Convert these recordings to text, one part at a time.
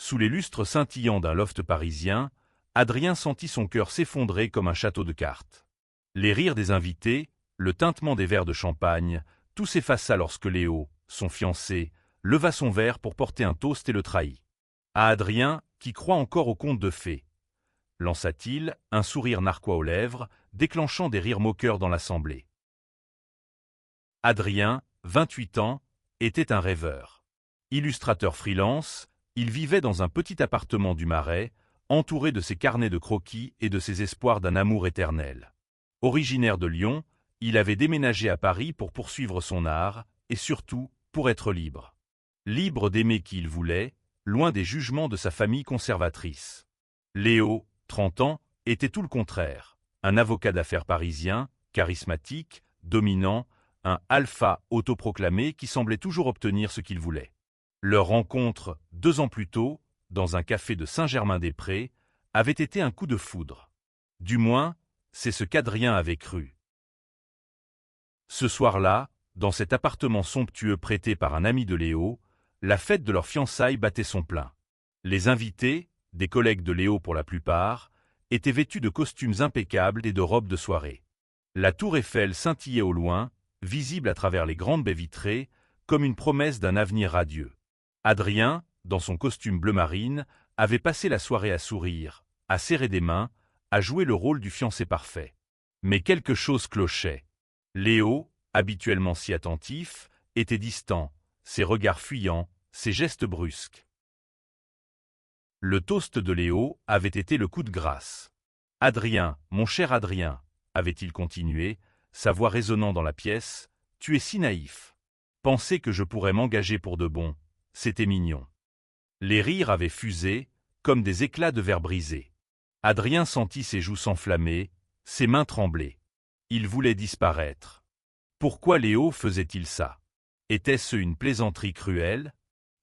Sous les lustres scintillants d'un loft parisien, Adrien sentit son cœur s'effondrer comme un château de cartes. Les rires des invités, le tintement des verres de champagne, tout s'effaça lorsque Léo, son fiancé, leva son verre pour porter un toast et le trahit. À Adrien, qui croit encore aux contes de fées, lança-t-il, un sourire narquois aux lèvres, déclenchant des rires moqueurs dans l'assemblée. Adrien, 28 ans, était un rêveur. Illustrateur freelance, il vivait dans un petit appartement du Marais, entouré de ses carnets de croquis et de ses espoirs d'un amour éternel. Originaire de Lyon, il avait déménagé à Paris pour poursuivre son art, et surtout, pour être libre. Libre d'aimer qui il voulait, loin des jugements de sa famille conservatrice. Léo, 30 ans, était tout le contraire. Un avocat d'affaires parisien, charismatique, dominant, un alpha autoproclamé qui semblait toujours obtenir ce qu'il voulait. Leur rencontre, 2 ans plus tôt, dans un café de Saint-Germain-des-Prés, avait été un coup de foudre. Du moins, c'est ce qu'Adrien avait cru. Ce soir-là, dans cet appartement somptueux prêté par un ami de Léo, la fête de leurs fiançailles battait son plein. Les invités, des collègues de Léo pour la plupart, étaient vêtus de costumes impeccables et de robes de soirée. La tour Eiffel scintillait au loin, visible à travers les grandes baies vitrées, comme une promesse d'un avenir radieux. Adrien, dans son costume bleu marine, avait passé la soirée à sourire, à serrer des mains, à jouer le rôle du fiancé parfait. Mais quelque chose clochait. Léo, habituellement si attentif, était distant, ses regards fuyants, ses gestes brusques. Le toast de Léo avait été le coup de grâce. « Adrien, mon cher Adrien », avait-il continué, sa voix résonnant dans la pièce, « tu es si naïf. Penser que je pourrais m'engager pour de bon, c'était mignon. » Les rires avaient fusé, comme des éclats de verre brisé. Adrien sentit ses joues s'enflammer, ses mains trembler. Il voulait disparaître. Pourquoi Léo faisait-il ça? Était-ce une plaisanterie cruelle?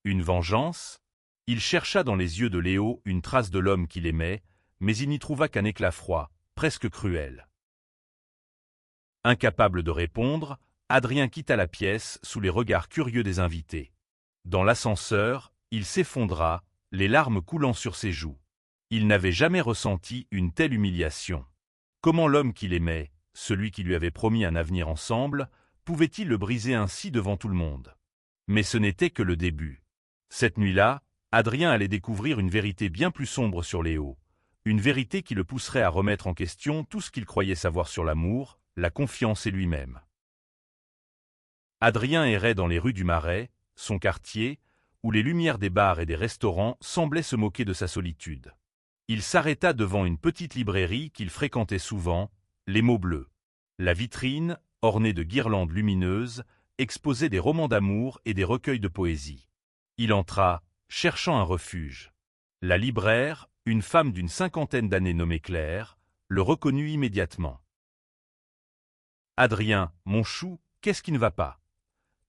Une vengeance? Il chercha dans les yeux de Léo une trace de l'homme qu'il aimait, mais il n'y trouva qu'un éclat froid, presque cruel. Incapable de répondre, Adrien quitta la pièce sous les regards curieux des invités. Dans l'ascenseur, il s'effondra, les larmes coulant sur ses joues. Il n'avait jamais ressenti une telle humiliation. Comment l'homme qu'il aimait, celui qui lui avait promis un avenir ensemble, pouvait-il le briser ainsi devant tout le monde? Mais ce n'était que le début. Cette nuit-là, Adrien allait découvrir une vérité bien plus sombre sur Léo, une vérité qui le pousserait à remettre en question tout ce qu'il croyait savoir sur l'amour, la confiance et lui-même. Adrien errait dans les rues du Marais, son quartier, où les lumières des bars et des restaurants semblaient se moquer de sa solitude. Il s'arrêta devant une petite librairie qu'il fréquentait souvent, Les Mots Bleus. La vitrine, ornée de guirlandes lumineuses, exposait des romans d'amour et des recueils de poésie. Il entra, cherchant un refuge. La libraire, une femme d'une 50aine d'années nommée Claire, le reconnut immédiatement. « Adrien, mon chou, qu'est-ce qui ne va pas ?»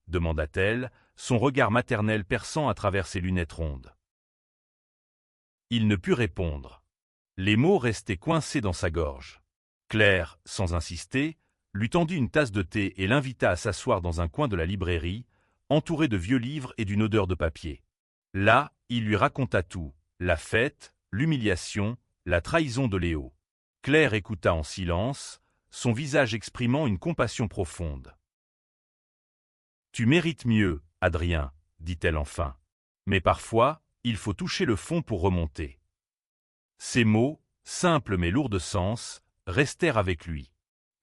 demanda-t-elle, son regard maternel perçant à travers ses lunettes rondes. Il ne put répondre. Les mots restaient coincés dans sa gorge. Claire, sans insister, lui tendit une tasse de thé et l'invita à s'asseoir dans un coin de la librairie, entouré de vieux livres et d'une odeur de papier. Là, il lui raconta tout, la fête, l'humiliation, la trahison de Léo. Claire écouta en silence, son visage exprimant une compassion profonde. « Tu mérites mieux, Adrien, dit-elle enfin. Mais parfois, il faut toucher le fond pour remonter. » Ces mots, simples mais lourds de sens, restèrent avec lui.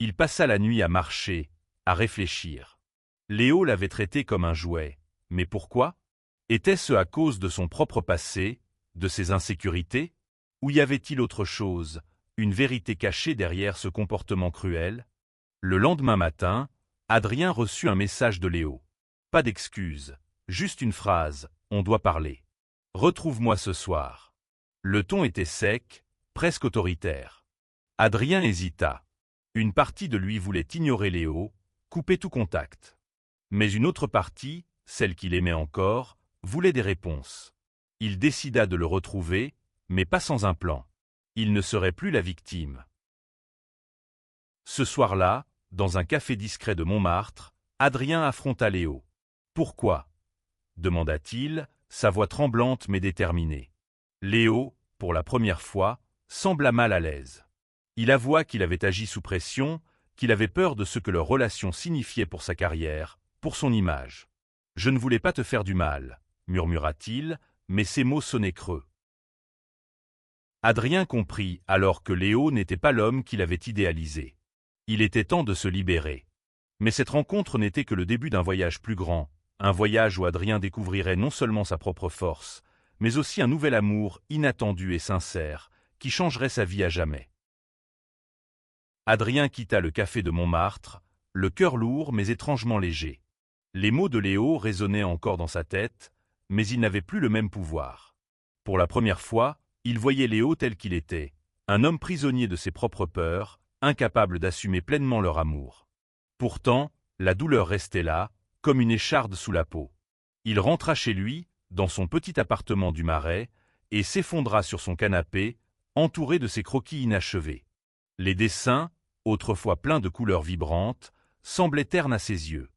Il passa la nuit à marcher, à réfléchir. Léo l'avait traité comme un jouet. Mais pourquoi? Était-ce à cause de son propre passé, de ses insécurités? Ou y avait-il autre chose, une vérité cachée derrière ce comportement cruel? Le lendemain matin, Adrien reçut un message de Léo. Pas d'excuse, juste une phrase, on doit parler. Retrouve-moi ce soir. Le ton était sec, presque autoritaire. Adrien hésita. Une partie de lui voulait ignorer Léo, couper tout contact. Mais une autre partie, celle qu'il aimait encore, voulait des réponses. Il décida de le retrouver, mais pas sans un plan. Il ne serait plus la victime. Ce soir-là, dans un café discret de Montmartre, Adrien affronta Léo. « Pourquoi ?» demanda-t-il, sa voix tremblante mais déterminée. Léo, pour la première fois, sembla mal à l'aise. Il avoua qu'il avait agi sous pression, qu'il avait peur de ce que leur relation signifiait pour sa carrière, pour son image. « Je ne voulais pas te faire du mal », murmura-t-il, mais ses mots sonnaient creux. Adrien comprit alors que Léo n'était pas l'homme qu'il avait idéalisé. Il était temps de se libérer. Mais cette rencontre n'était que le début d'un voyage plus grand, un voyage où Adrien découvrirait non seulement sa propre force, mais aussi un nouvel amour inattendu et sincère, qui changerait sa vie à jamais. Adrien quitta le café de Montmartre, le cœur lourd mais étrangement léger. Les mots de Léo résonnaient encore dans sa tête, mais ils n'avaient plus le même pouvoir. Pour la première fois, il voyait Léo tel qu'il était, un homme prisonnier de ses propres peurs, incapable d'assumer pleinement leur amour. Pourtant, la douleur restait là, comme une écharde sous la peau. Il rentra chez lui, dans son petit appartement du Marais, et s'effondra sur son canapé, entouré de ses croquis inachevés. Les dessins, autrefois pleins de couleurs vibrantes, semblaient ternes à ses yeux.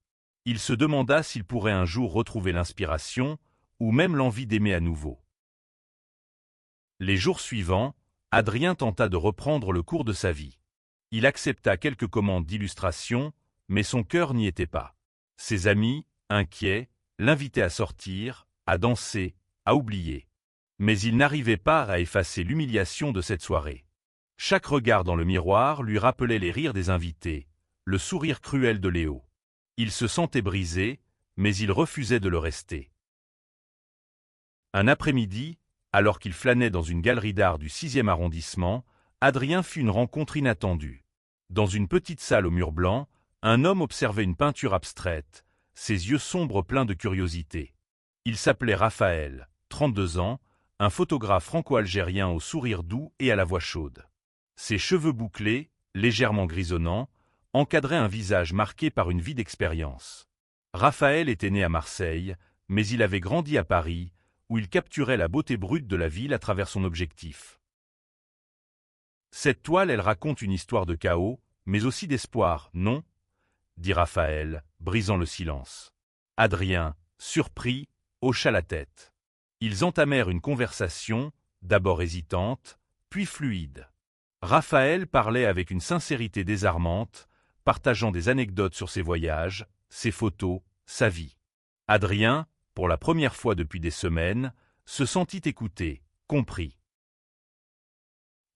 Il se demanda s'il pourrait un jour retrouver l'inspiration, ou même l'envie d'aimer à nouveau. Les jours suivants, Adrien tenta de reprendre le cours de sa vie. Il accepta quelques commandes d'illustration, mais son cœur n'y était pas. Ses amis, inquiets, l'invitaient à sortir, à danser, à oublier. Mais il n'arrivait pas à effacer l'humiliation de cette soirée. Chaque regard dans le miroir lui rappelait les rires des invités, le sourire cruel de Léo. Il se sentait brisé, mais il refusait de le rester. Un après-midi, alors qu'il flânait dans une galerie d'art du 6e arrondissement, Adrien fit une rencontre inattendue. Dans une petite salle aux murs blancs, un homme observait une peinture abstraite, ses yeux sombres pleins de curiosité. Il s'appelait Raphaël, 32 ans, un photographe franco-algérien au sourire doux et à la voix chaude. Ses cheveux bouclés, légèrement grisonnants, encadraient un visage marqué par une vie d'expérience. Raphaël était né à Marseille, mais il avait grandi à Paris, où il capturait la beauté brute de la ville à travers son objectif. Cette toile, elle raconte une histoire de chaos, mais aussi d'espoir, non ? Dit Raphaël, brisant le silence. Adrien, surpris, hocha la tête. Ils entamèrent une conversation, d'abord hésitante, puis fluide. Raphaël parlait avec une sincérité désarmante, partageant des anecdotes sur ses voyages, ses photos, sa vie. Adrien, pour la première fois depuis des semaines, se sentit écouté, compris.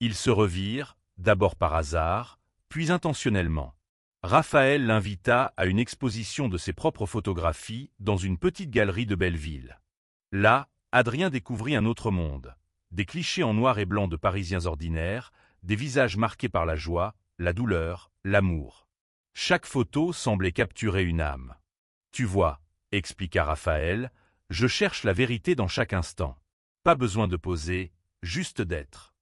Ils se revirent, d'abord par hasard, puis intentionnellement. Raphaël l'invita à une exposition de ses propres photographies dans une petite galerie de Belleville. Là, Adrien découvrit un autre monde. Des clichés en noir et blanc de Parisiens ordinaires, des visages marqués par la joie, la douleur, l'amour. Chaque photo semblait capturer une âme. « Tu vois », expliqua Raphaël, « je cherche la vérité dans chaque instant. Pas besoin de poser, juste d'être. »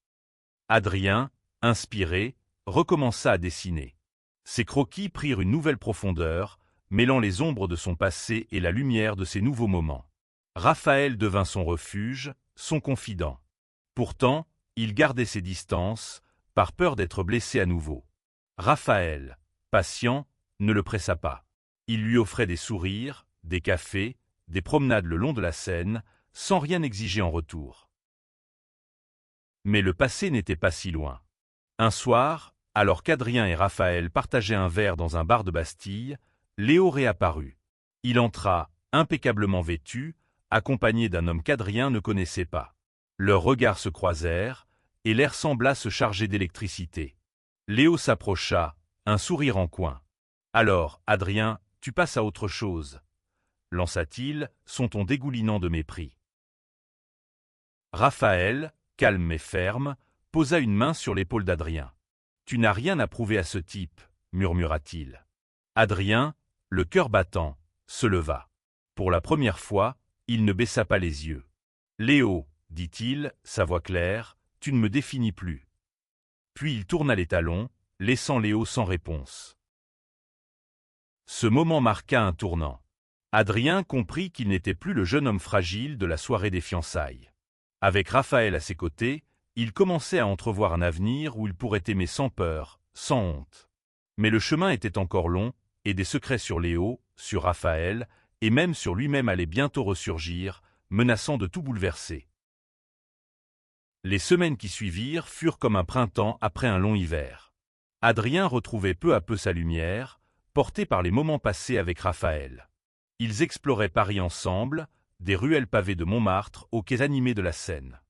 Adrien, inspiré, recommença à dessiner. Ses croquis prirent une nouvelle profondeur, mêlant les ombres de son passé et la lumière de ses nouveaux moments. Raphaël devint son refuge, son confident. Pourtant, il gardait ses distances, par peur d'être blessé à nouveau. Raphaël, patient, ne le pressa pas. Il lui offrait des sourires, des cafés, des promenades le long de la Seine, sans rien exiger en retour. Mais le passé n'était pas si loin. Un soir, alors qu'Adrien et Raphaël partageaient un verre dans un bar de Bastille, Léo réapparut. Il entra, impeccablement vêtu, accompagné d'un homme qu'Adrien ne connaissait pas. Leurs regards se croisèrent, et l'air sembla se charger d'électricité. Léo s'approcha, un sourire en coin. « Alors, Adrien, tu passes à autre chose » lança-t-il, son ton dégoulinant de mépris. Raphaël, calme mais ferme, posa une main sur l'épaule d'Adrien. « Tu n'as rien à prouver à ce type » murmura-t-il. Adrien, le cœur battant, se leva. Pour la première fois, il ne baissa pas les yeux. « Léo, dit-il, sa voix claire, tu ne me définis plus. » Puis il tourna les talons, laissant Léo sans réponse. Ce moment marqua un tournant. Adrien comprit qu'il n'était plus le jeune homme fragile de la soirée des fiançailles. Avec Raphaël à ses côtés, il commençait à entrevoir un avenir où il pourrait aimer sans peur, sans honte. Mais le chemin était encore long, et des secrets sur Léo, sur Raphaël, et même sur lui-même allaient bientôt ressurgir, menaçant de tout bouleverser. Les semaines qui suivirent furent comme un printemps après un long hiver. Adrien retrouvait peu à peu sa lumière, porté par les moments passés avec Raphaël. Ils exploraient Paris ensemble, des ruelles pavées de Montmartre aux quais animés de la Seine.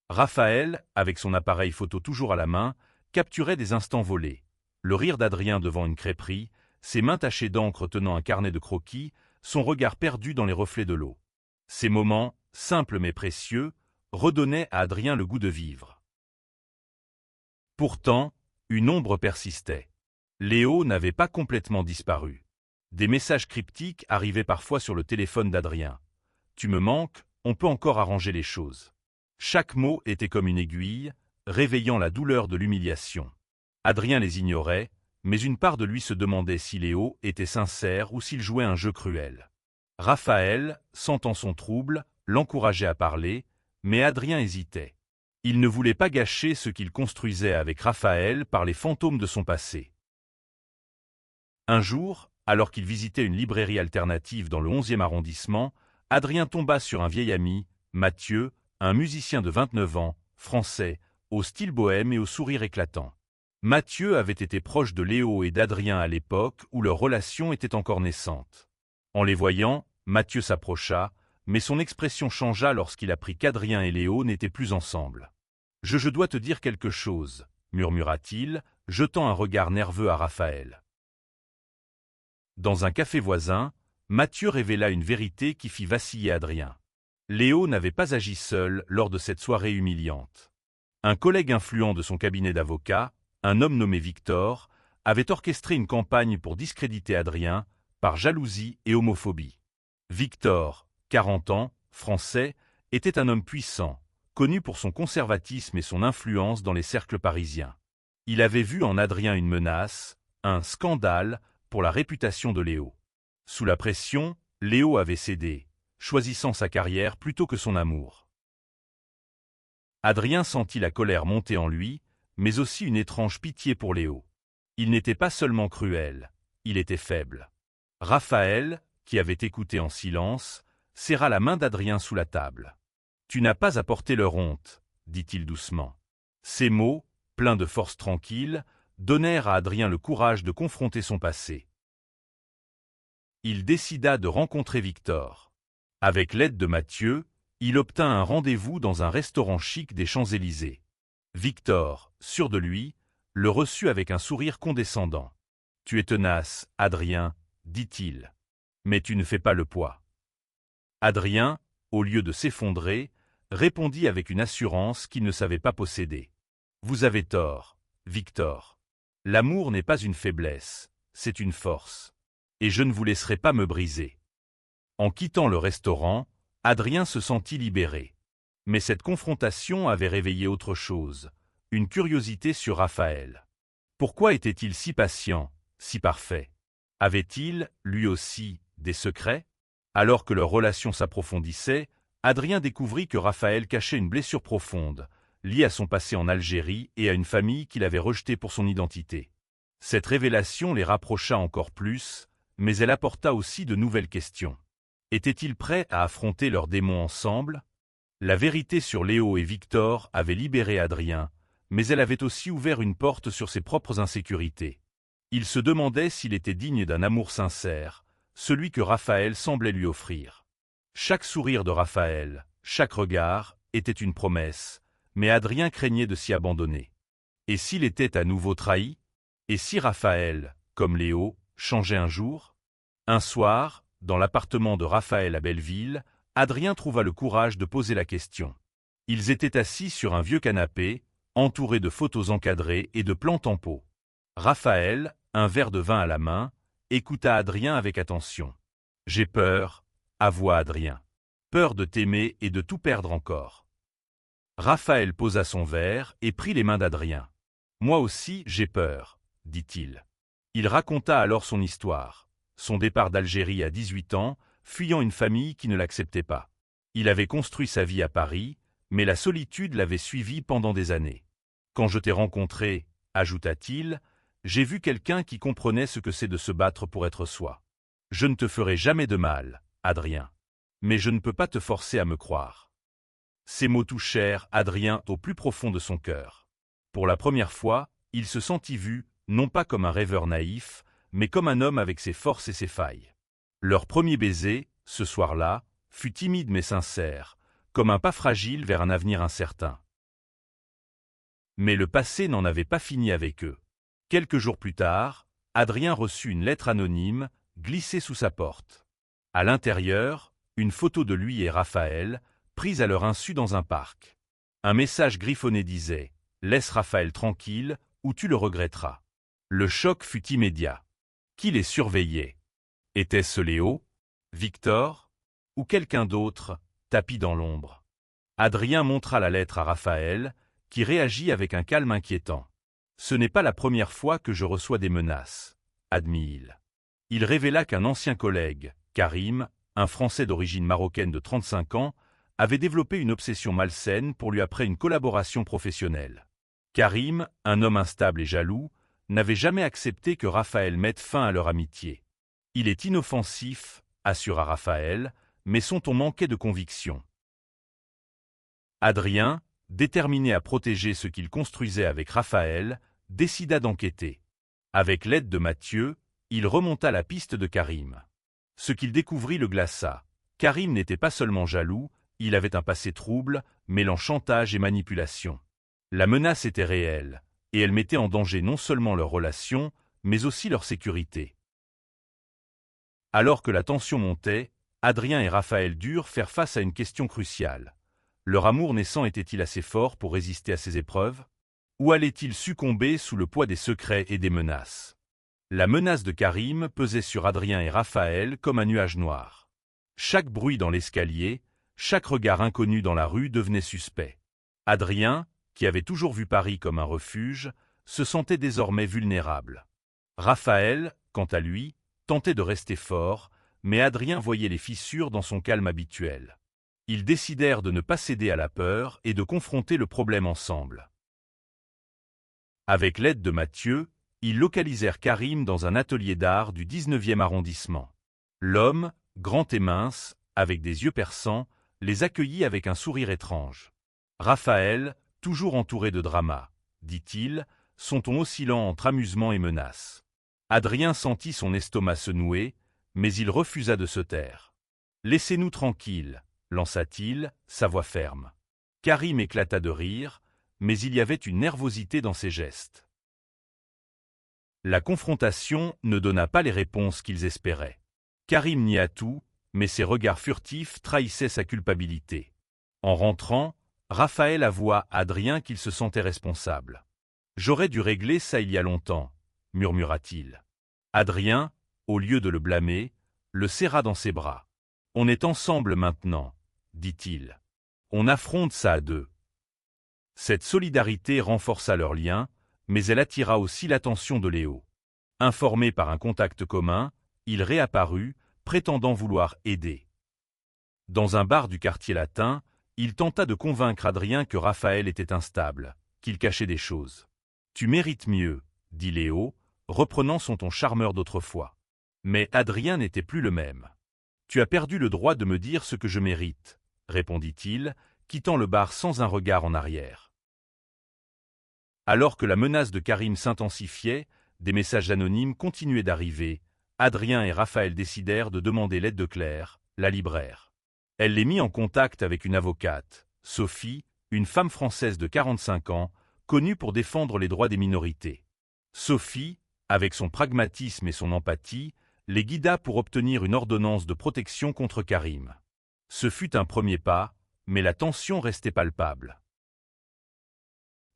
Raphaël, avec son appareil photo toujours à la main, capturait des instants volés. Le rire d'Adrien devant une crêperie, ses mains tachées d'encre tenant un carnet de croquis, son regard perdu dans les reflets de l'eau. Ces moments, simples mais précieux, redonnaient à Adrien le goût de vivre. Pourtant, une ombre persistait. Léo n'avait pas complètement disparu. Des messages cryptiques arrivaient parfois sur le téléphone d'Adrien. « Tu me manques, on peut encore arranger les choses. » Chaque mot était comme une aiguille, réveillant la douleur de l'humiliation. Adrien les ignorait, mais une part de lui se demandait si Léo était sincère ou s'il jouait un jeu cruel. Raphaël, sentant son trouble, l'encourageait à parler, mais Adrien hésitait. Il ne voulait pas gâcher ce qu'il construisait avec Raphaël par les fantômes de son passé. Un jour, alors qu'il visitait une librairie alternative dans le 11e arrondissement, Adrien tomba sur un vieil ami, Mathieu, un musicien de 29 ans, français, au style bohème et au sourire éclatant. Mathieu avait été proche de Léo et d'Adrien à l'époque où leur relation était encore naissante. En les voyant, Mathieu s'approcha, mais son expression changea lorsqu'il apprit qu'Adrien et Léo n'étaient plus ensemble. « Je dois te dire quelque chose, » murmura-t-il, jetant un regard nerveux à Raphaël. Dans un café voisin, Mathieu révéla une vérité qui fit vaciller Adrien. Léo n'avait pas agi seul lors de cette soirée humiliante. Un collègue influent de son cabinet d'avocat, un homme nommé Victor, avait orchestré une campagne pour discréditer Adrien, par jalousie et homophobie. Victor, 40 ans, français, était un homme puissant, connu pour son conservatisme et son influence dans les cercles parisiens. Il avait vu en Adrien une menace, un scandale pour la réputation de Léo. Sous la pression, Léo avait cédé, choisissant sa carrière plutôt que son amour. Adrien sentit la colère monter en lui, mais aussi une étrange pitié pour Léo. Il n'était pas seulement cruel, il était faible. Raphaël, qui avait écouté en silence, serra la main d'Adrien sous la table. « Tu n'as pas à porter leur honte, » dit-il doucement. Ces mots, pleins de force tranquille, donnèrent à Adrien le courage de confronter son passé. Il décida de rencontrer Victor. Avec l'aide de Mathieu, il obtint un rendez-vous dans un restaurant chic des Champs-Élysées. Victor, sûr de lui, le reçut avec un sourire condescendant. « Tu es tenace, Adrien, » dit-il. « Mais tu ne fais pas le poids. » Adrien, au lieu de s'effondrer, répondit avec une assurance qu'il ne savait pas posséder. « Vous avez tort, Victor. L'amour n'est pas une faiblesse, c'est une force. Et je ne vous laisserai pas me briser. » En quittant le restaurant, Adrien se sentit libéré. Mais cette confrontation avait réveillé autre chose, une curiosité sur Raphaël. Pourquoi était-il si patient, si parfait? Avait-il, lui aussi, des secrets? Alors que leur relation s'approfondissait, Adrien découvrit que Raphaël cachait une blessure profonde, liée à son passé en Algérie et à une famille qu'il avait rejetée pour son identité. Cette révélation les rapprocha encore plus, mais elle apporta aussi de nouvelles questions. Étaient-ils prêts à affronter leurs démons ensemble? La vérité sur Léo et Victor avait libéré Adrien, mais elle avait aussi ouvert une porte sur ses propres insécurités. Il se demandait s'il était digne d'un amour sincère, celui que Raphaël semblait lui offrir. Chaque sourire de Raphaël, chaque regard, était une promesse, mais Adrien craignait de s'y abandonner. Et s'il était à nouveau trahi? Et si Raphaël, comme Léo, changeait un jour? Un soir, dans l'appartement de Raphaël à Belleville, Adrien trouva le courage de poser la question. Ils étaient assis sur un vieux canapé, entourés de photos encadrées et de plantes en pot. Raphaël, un verre de vin à la main, écouta Adrien avec attention. « J'ai peur, » avoua Adrien. « Peur de t'aimer et de tout perdre encore. » Raphaël posa son verre et prit les mains d'Adrien. « Moi aussi, j'ai peur, » dit-il. Il raconta alors son histoire. Son départ d'Algérie à 18 ans, fuyant une famille qui ne l'acceptait pas. Il avait construit sa vie à Paris, mais la solitude l'avait suivi pendant des années. « Quand je t'ai rencontré, » ajouta-t-il, « j'ai vu quelqu'un qui comprenait ce que c'est de se battre pour être soi. Je ne te ferai jamais de mal, Adrien. Mais je ne peux pas te forcer à me croire. » Ces mots touchèrent Adrien au plus profond de son cœur. Pour la première fois, il se sentit vu, non pas comme un rêveur naïf, mais comme un homme avec ses forces et ses failles. Leur premier baiser, ce soir-là, fut timide mais sincère, comme un pas fragile vers un avenir incertain. Mais le passé n'en avait pas fini avec eux. Quelques jours plus tard, Adrien reçut une lettre anonyme, glissée sous sa porte. À l'intérieur, une photo de lui et Raphaël, prise à leur insu dans un parc. Un message griffonné disait « Laisse Raphaël tranquille, ou tu le regretteras ». Le choc fut immédiat. Qui les surveillait? Était-ce Léo, Victor, ou quelqu'un d'autre, tapi dans l'ombre? Adrien montra la lettre à Raphaël, qui réagit avec un calme inquiétant. « Ce n'est pas la première fois que je reçois des menaces », admit-il. Il révéla qu'un ancien collègue, Karim, un Français d'origine marocaine de 35 ans, avait développé une obsession malsaine pour lui après une collaboration professionnelle. Karim, un homme instable et jaloux, n'avait jamais accepté que Raphaël mette fin à leur amitié. « Il est inoffensif », assura Raphaël, mais son ton manquait de conviction. Adrien, déterminé à protéger ce qu'il construisait avec Raphaël, décida d'enquêter. Avec l'aide de Mathieu, il remonta la piste de Karim. Ce qu'il découvrit le glaça. Karim n'était pas seulement jaloux, il avait un passé trouble, mêlant chantage et manipulation. La menace était réelle, et elle mettait en danger non seulement leur relation, mais aussi leur sécurité. Alors que la tension montait, Adrien et Raphaël durent faire face à une question cruciale. Leur amour naissant était-il assez fort pour résister à ces épreuves? Ou allait-il succomber sous le poids des secrets et des menaces? La menace de Karim pesait sur Adrien et Raphaël comme un nuage noir. Chaque bruit dans l'escalier, chaque regard inconnu dans la rue devenait suspect. Adrien, qui avait toujours vu Paris comme un refuge, se sentait désormais vulnérable. Raphaël, quant à lui, tentait de rester fort, mais Adrien voyait les fissures dans son calme habituel. Ils décidèrent de ne pas céder à la peur et de confronter le problème ensemble. Avec l'aide de Mathieu, ils localisèrent Karim dans un atelier d'art du 19e arrondissement. L'homme, grand et mince, avec des yeux perçants, les accueillit avec un sourire étrange. Raphaël, toujours entouré de drama, dit-il, son ton oscillant entre amusement et menace. Adrien sentit son estomac se nouer, mais il refusa de se taire. « Laissez-nous tranquilles », lança-t-il, sa voix ferme. Karim éclata de rire, mais il y avait une nervosité dans ses gestes. La confrontation ne donna pas les réponses qu'ils espéraient. Karim nia tout, mais ses regards furtifs trahissaient sa culpabilité. En rentrant, Raphaël avoua à Adrien qu'il se sentait responsable. « J'aurais dû régler ça il y a longtemps », murmura-t-il. Adrien, au lieu de le blâmer, le serra dans ses bras. « On est ensemble maintenant », dit-il. « On affronte ça à deux. » Cette solidarité renforça leur lien, mais elle attira aussi l'attention de Léo. Informé par un contact commun, il réapparut, prétendant vouloir aider. Dans un bar du quartier latin, il tenta de convaincre Adrien que Raphaël était instable, qu'il cachait des choses. « Tu mérites mieux », dit Léo, reprenant son ton charmeur d'autrefois. Mais Adrien n'était plus le même. « Tu as perdu le droit de me dire ce que je mérite », répondit-il, quittant le bar sans un regard en arrière. Alors que la menace de Karim s'intensifiait, des messages anonymes continuaient d'arriver. Adrien et Raphaël décidèrent de demander l'aide de Claire, la libraire. Elle les mit en contact avec une avocate, Sophie, une femme française de 45 ans, connue pour défendre les droits des minorités. Sophie, avec son pragmatisme et son empathie, les guida pour obtenir une ordonnance de protection contre Karim. Ce fut un premier pas, mais la tension restait palpable.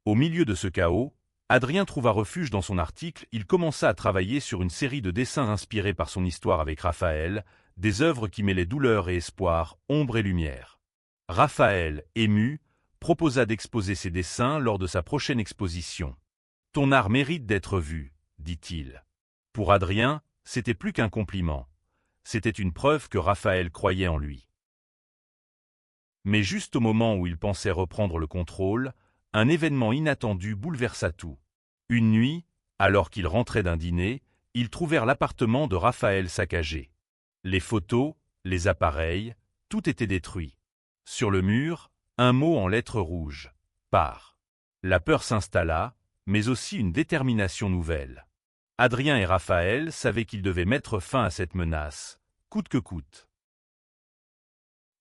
Au milieu de ce chaos, Adrien trouva refuge dans son article. Il commença à travailler sur une série de dessins inspirés par son histoire avec Raphaël, des œuvres qui mêlaient douleur et espoir, ombre et lumière. Raphaël, ému, proposa d'exposer ses dessins lors de sa prochaine exposition. « Ton art mérite d'être vu », dit-il. Pour Adrien, c'était plus qu'un compliment. C'était une preuve que Raphaël croyait en lui. Mais juste au moment où il pensait reprendre le contrôle, un événement inattendu bouleversa tout. Une nuit, alors qu'ils rentraient d'un dîner, ils trouvèrent l'appartement de Raphaël saccagé. Les photos, les appareils, tout était détruit. Sur le mur, Un mot en lettres rouges. Part. La peur s'installa, mais aussi une détermination nouvelle. Adrien et Raphaël savaient qu'ils devaient mettre fin à cette menace, coûte que coûte.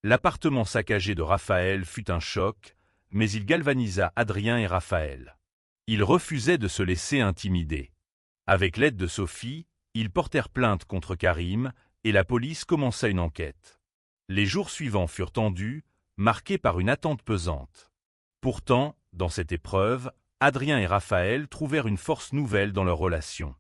L'appartement saccagé de Raphaël fut un choc, mais il galvanisa Adrien et Raphaël. Ils refusaient de se laisser intimider. Avec l'aide de Sophie, ils portèrent plainte contre Karim et la police commença une enquête. Les jours suivants furent tendus, marqués par une attente pesante. Pourtant, dans cette épreuve, Adrien et Raphaël trouvèrent une force nouvelle dans leur relation.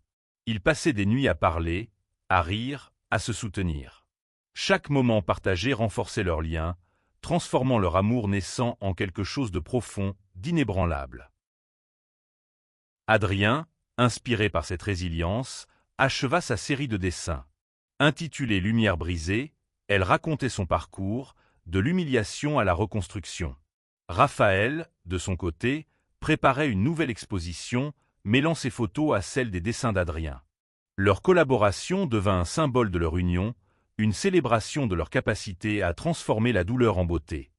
Ils passaient des nuits à parler, à rire, à se soutenir. Chaque moment partagé renforçait leur lien, transformant leur amour naissant en quelque chose de profond, d'inébranlable. Adrien, inspiré par cette résilience, acheva sa série de dessins. Intitulée Lumière brisée, elle racontait son parcours, de l'humiliation à la reconstruction. Raphaël, de son côté, préparait une nouvelle exposition, mêlant ses photos à celles des dessins d'Adrien. Leur collaboration devint un symbole de leur union, une célébration de leur capacité à transformer la douleur en beauté.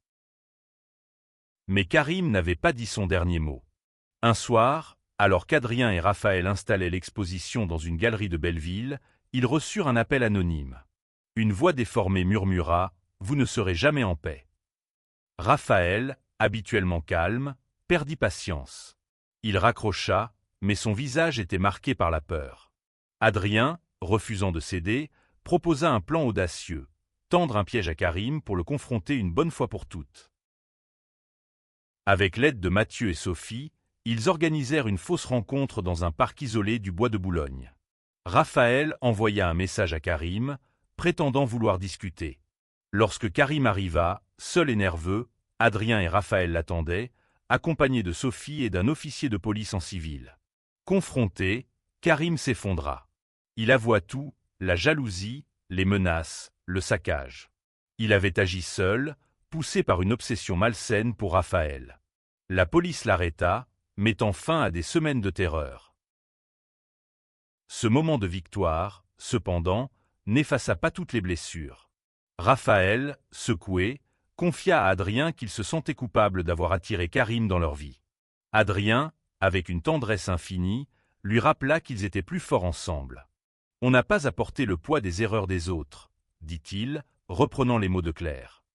Mais Karim n'avait pas dit son dernier mot. Un soir, alors qu'Adrien et Raphaël installaient l'exposition dans une galerie de Belleville, ils reçurent un appel anonyme. Une voix déformée murmura « Vous ne serez jamais en paix ». Raphaël, habituellement calme, perdit patience. Il raccrocha, mais son visage était marqué par la peur. Adrien, refusant de céder, proposa un plan audacieux, tendre un piège à Karim pour le confronter une bonne fois pour toutes. Avec l'aide de Mathieu et Sophie, ils organisèrent une fausse rencontre dans un parc isolé du bois de Boulogne. Raphaël envoya un message à Karim, prétendant vouloir discuter. Lorsque Karim arriva, seul et nerveux, Adrien et Raphaël l'attendaient, accompagnés de Sophie et d'un officier de police en civil. Confronté, Karim s'effondra. Il avoua tout, la jalousie, les menaces, le saccage. Il avait agi seul, poussé par une obsession malsaine pour Raphaël. La police l'arrêta, mettant fin à des semaines de terreur. Ce moment de victoire, cependant, n'effaça pas toutes les blessures. Raphaël, secoué, confia à Adrien qu'il se sentait coupable d'avoir attiré Karim dans leur vie. Adrien, avec une tendresse infinie, lui rappela qu'ils étaient plus forts ensemble. « On n'a pas à porter le poids des erreurs des autres », dit-il, reprenant les mots de Claire.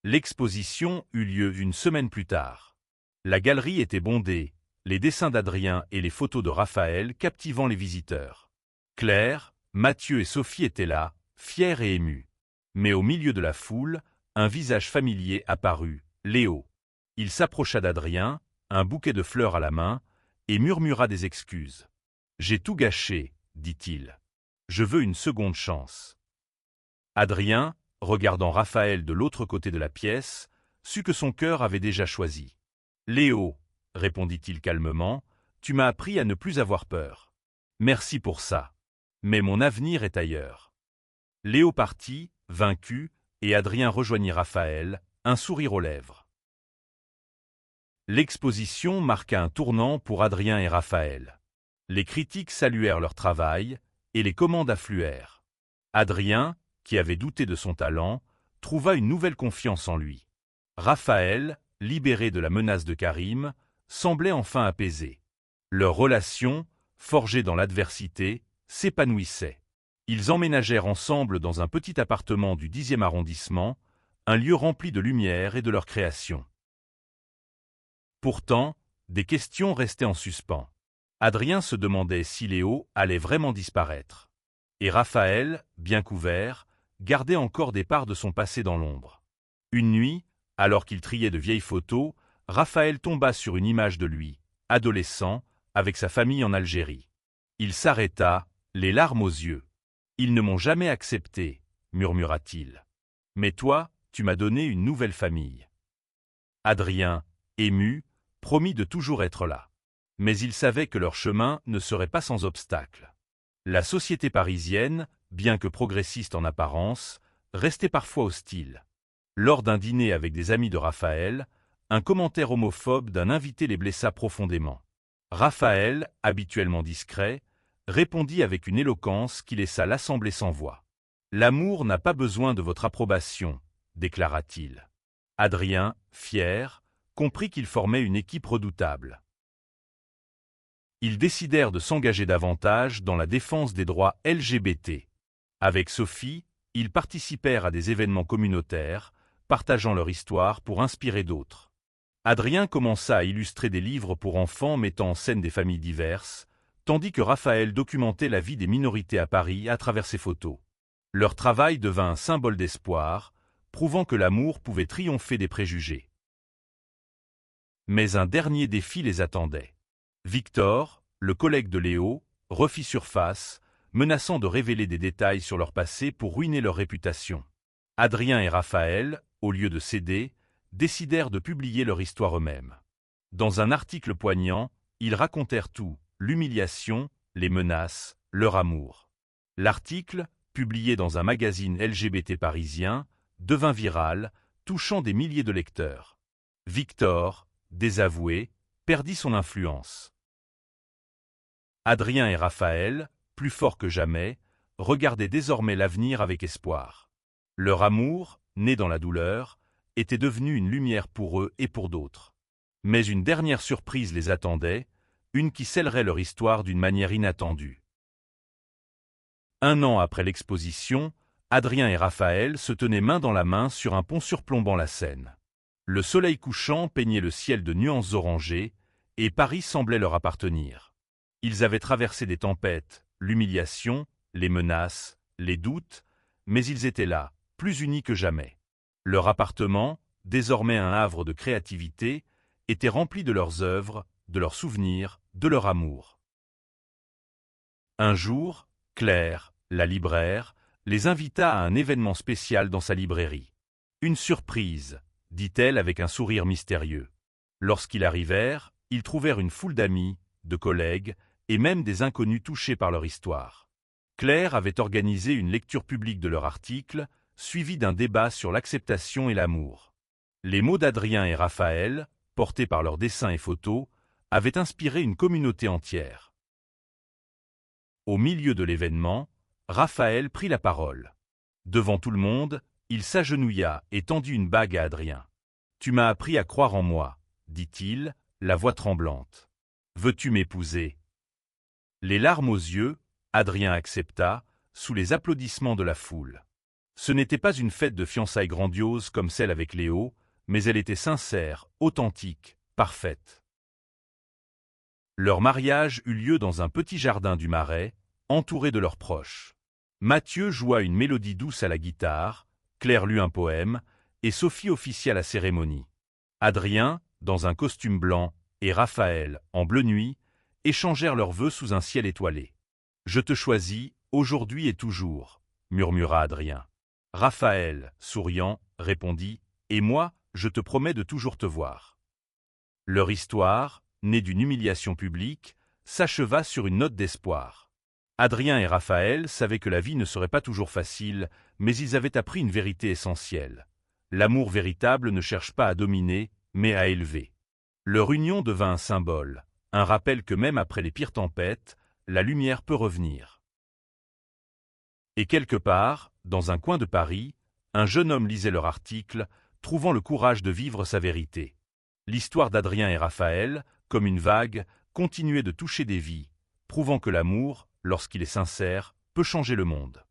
L'exposition eut lieu une semaine plus tard. La galerie était bondée, les dessins d'Adrien et les photos de Raphaël captivant les visiteurs. Claire, Mathieu et Sophie étaient là, fiers et émus. Mais au milieu de la foule, un visage familier apparut, Léo. Il s'approcha d'Adrien, un bouquet de fleurs à la main, et murmura des excuses. « J'ai tout gâché, dit-il. Je veux une seconde chance. » Adrien, regardant Raphaël de l'autre côté de la pièce, sut que son cœur avait déjà choisi. « Léo, répondit-il calmement, tu m'as appris à ne plus avoir peur. Merci pour ça. Mais mon avenir est ailleurs. » Léo partit, vaincu, et Adrien rejoignit Raphaël, un sourire aux lèvres. L'exposition marqua un tournant pour Adrien et Raphaël. Les critiques saluèrent leur travail, et les commandes affluèrent. Adrien, qui avait douté de son talent, trouva une nouvelle confiance en lui. Raphaël, libéré de la menace de Karim, semblait enfin apaisé. Leur relation, forgée dans l'adversité, s'épanouissait. Ils emménagèrent ensemble dans un petit appartement du 10e arrondissement, un lieu rempli de lumière et de leur création. Pourtant, des questions restaient en suspens. Adrien se demandait si Léo allait vraiment disparaître. Et Raphaël, bien couvert, gardait encore des parts de son passé dans l'ombre. Une nuit, alors qu'il triait de vieilles photos, Raphaël tomba sur une image de lui, adolescent, avec sa famille en Algérie. Il s'arrêta, les larmes aux yeux. « Ils ne m'ont jamais accepté, » murmura-t-il. « Mais toi, tu m'as donné une nouvelle famille. » Adrien, ému, promit de toujours être là. Mais il savait que leur chemin ne serait pas sans obstacle. La société parisienne, bien que progressiste en apparence, restait parfois hostile. Lors d'un dîner avec des amis de Raphaël, un commentaire homophobe d'un invité les blessa profondément. Raphaël, habituellement discret, répondit avec une éloquence qui laissa l'assemblée sans voix. « L'amour n'a pas besoin de votre approbation, déclara-t-il. Adrien, fier, comprit qu'ils formaient une équipe redoutable. Ils décidèrent de s'engager davantage dans la défense des droits LGBT. Avec Sophie, ils participèrent à des événements communautaires, partageant leur histoire pour inspirer d'autres. Adrien commença à illustrer des livres pour enfants mettant en scène des familles diverses, tandis que Raphaël documentait la vie des minorités à Paris à travers ses photos. Leur travail devint un symbole d'espoir, prouvant que l'amour pouvait triompher des préjugés. Mais un dernier défi les attendait. Victor, le collègue de Léo, refit surface, menaçant de révéler des détails sur leur passé pour ruiner leur réputation. Adrien et Raphaël, au lieu de céder, décidèrent de publier leur histoire eux-mêmes. Dans un article poignant, ils racontèrent tout, l'humiliation, les menaces, leur amour. L'article, publié dans un magazine LGBT parisien, devint viral, touchant des milliers de lecteurs. Victor, désavoué, perdit son influence. Adrien et Raphaël, plus forts que jamais, regardaient désormais l'avenir avec espoir. Leur amour, né dans la douleur, était devenu une lumière pour eux et pour d'autres. Mais une dernière surprise les attendait, une qui scellerait leur histoire d'une manière inattendue. 1 an après l'exposition, Adrien et Raphaël se tenaient main dans la main sur un pont surplombant la Seine. Le soleil couchant peignait le ciel de nuances orangées, et Paris semblait leur appartenir. Ils avaient traversé des tempêtes, l'humiliation, les menaces, les doutes, mais ils étaient là, plus unis que jamais. Leur appartement, désormais un havre de créativité, était rempli de leurs œuvres, de leurs souvenirs, de leur amour. Un jour, Claire, la libraire, les invita à un événement spécial dans sa librairie. Une surprise, dit-elle avec un sourire mystérieux. Lorsqu'ils arrivèrent, ils trouvèrent une foule d'amis, de collègues, et même des inconnus touchés par leur histoire. Claire avait organisé une lecture publique de leur article, suivie d'un débat sur l'acceptation et l'amour. Les mots d'Adrien et Raphaël, portés par leurs dessins et photos, avaient inspiré une communauté entière. Au milieu de l'événement, Raphaël prit la parole. Devant tout le monde, il s'agenouilla et tendit une bague à Adrien. « Tu m'as appris à croire en moi, » dit-il, la voix tremblante. « Veux-tu m'épouser » Les larmes aux yeux, Adrien accepta, sous les applaudissements de la foule. Ce n'était pas une fête de fiançailles grandiose comme celle avec Léo, mais elle était sincère, authentique, parfaite. Leur mariage eut lieu dans un petit jardin du Marais, entouré de leurs proches. Mathieu joua une mélodie douce à la guitare, Claire lut un poème, et Sophie officia la cérémonie. Adrien, dans un costume blanc, et Raphaël, en bleu nuit, échangèrent leurs vœux sous un ciel étoilé. « Je te choisis, aujourd'hui et toujours », murmura Adrien. Raphaël, souriant, répondit « Et moi, je te promets de toujours te voir ». Leur histoire, née d'une humiliation publique, s'acheva sur une note d'espoir. Adrien et Raphaël savaient que la vie ne serait pas toujours facile, mais ils avaient appris une vérité essentielle. L'amour véritable ne cherche pas à dominer, mais à élever. Leur union devint un symbole, un rappel que même après les pires tempêtes, la lumière peut revenir. Et quelque part, dans un coin de Paris, un jeune homme lisait leur article, trouvant le courage de vivre sa vérité. L'histoire d'Adrien et Raphaël, comme une vague, continuait de toucher des vies, prouvant que l'amour, lorsqu'il est sincère, peut changer le monde.